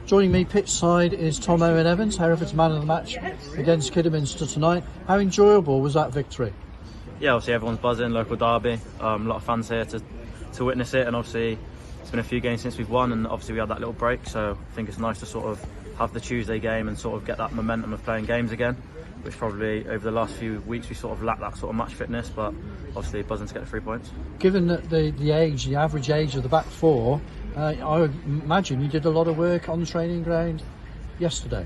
Joining me pitch side is Tom Owen Evans, Hereford's man of the match against Kidderminster tonight. How enjoyable was that victory? Yeah, obviously everyone's buzzing, local derby, a lot of fans here to witness it, and obviously it's been a few games since we've won, and obviously we had that little break, so I think it's nice to sort of have the Tuesday game and sort of get that momentum of playing games again, which probably over the last few weeks we sort of lacked that sort of match fitness, but obviously buzzing to get the 3 points. Given that the average age of the back four, I would imagine you did a lot of work on the training ground yesterday.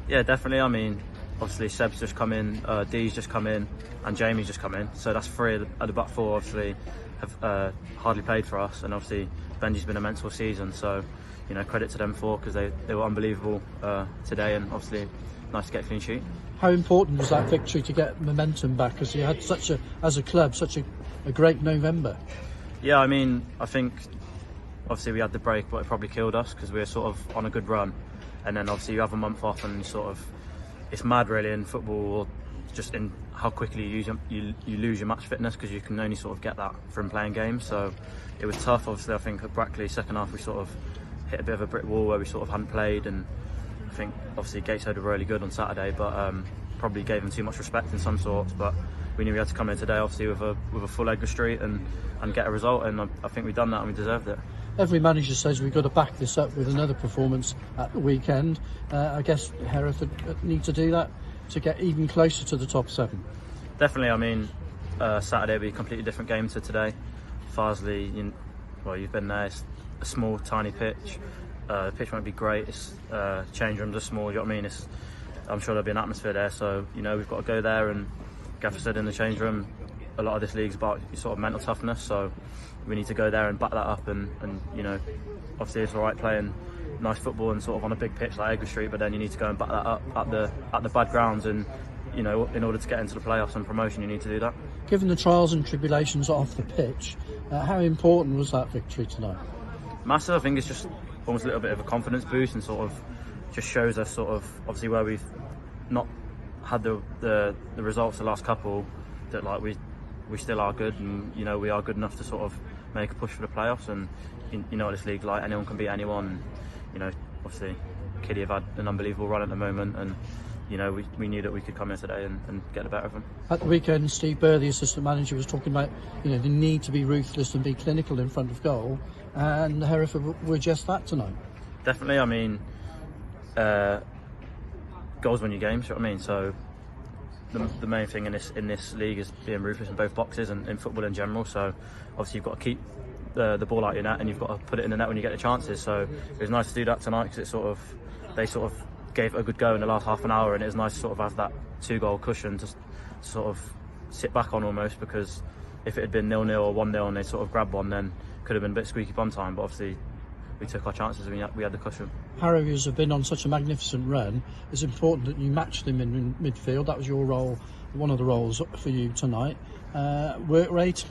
Yeah, definitely. I mean, obviously Seb's just come in, Dee's just come in, and Jamie's just come in, so that's three at the back four obviously have hardly played for us, and obviously Benji's been a mental season, so you know, credit to them four because they were unbelievable today, and obviously nice to get a clean sheet. How important was that victory to get momentum back, because you had as a club such a great November? Yeah, I mean, I think obviously we had the break, but it probably killed us because we were sort of on a good run, and then obviously you have a month off, and it's mad really in football, just in how quickly you lose your match fitness, because you can only sort of get that from playing games. So it was tough. Obviously I think at Brackley second half we sort of hit a bit of a brick wall where we sort of hadn't played, and I think obviously Gateshead were really good on Saturday, but probably gave them too much respect in some sorts. But we knew we had to come in today obviously with a full Edgar Street and get a result, and I think we've done that and we deserved it. Every manager says we've got to back this up with another performance at the weekend. I guess Hereford need to do that to get even closer to the top seven. Definitely. I mean, Saturday will be a completely different game to today. Farsley, you've been there. It's a small, tiny pitch. The pitch won't be great. It's change rooms are small. You know what I mean? I'm sure there'll be an atmosphere there. So we've got to go there. And Gaffer said in the change room, a lot of this league's about sort of mental toughness. So we need to go there and back that up. And obviously it's all right playing nice football and sort of on a big pitch like Edgar Street, but then you need to go and back that up at the bad grounds, and in order to get into the playoffs and promotion you need to do that. Given the trials and tribulations off the pitch, how important was that victory tonight? Massive. I think it's just almost a little bit of a confidence boost, and sort of just shows us sort of obviously where we've not had the results the last couple, that like we still are good, and we are good enough to sort of make a push for the playoffs. And what this league's like, anyone can beat anyone. Obviously Kiddy have had an unbelievable run at the moment, and we knew that we could come here today and get the better of them. At the weekend, Steve Burr, the assistant manager, was talking about the need to be ruthless and be clinical in front of goal, and Hereford were just that tonight. Definitely. I mean, goals win your games. You know what I mean? So the main thing in this league is being ruthless in both boxes and in football in general. So obviously you've got to keep the ball out your net, and you've got to put it in the net when you get the chances. So it was nice to do that tonight, because they sort of gave it a good go in the last half an hour, and it was nice to sort of have that 2-goal cushion to sort of sit back on almost, because if it had been 0-0 or 1-0 and they sort of grabbed one, then could have been a bit squeaky bum time. But obviously we took our chances and we had the cushion. Harriers have been on such a magnificent run. It's important that you match them in midfield. That was your role, one of the roles for you tonight. Work rate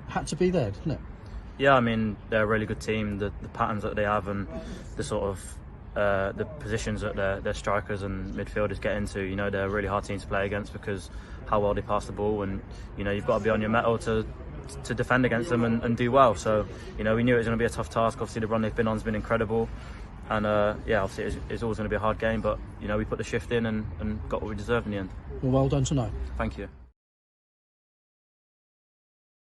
had to be there, didn't it? Yeah, I mean, they're a really good team. The patterns that they have, and the sort of the positions that their strikers and midfielders get into, they're a really hard team to play against, because how well they pass the ball, and you've got to be on your mettle to defend against them and do well. So we knew it was going to be a tough task. Obviously the run they've been on has been incredible, and obviously it's always going to be a hard game, but we put the shift in and got what we deserved in the end. Well done tonight. Thank you.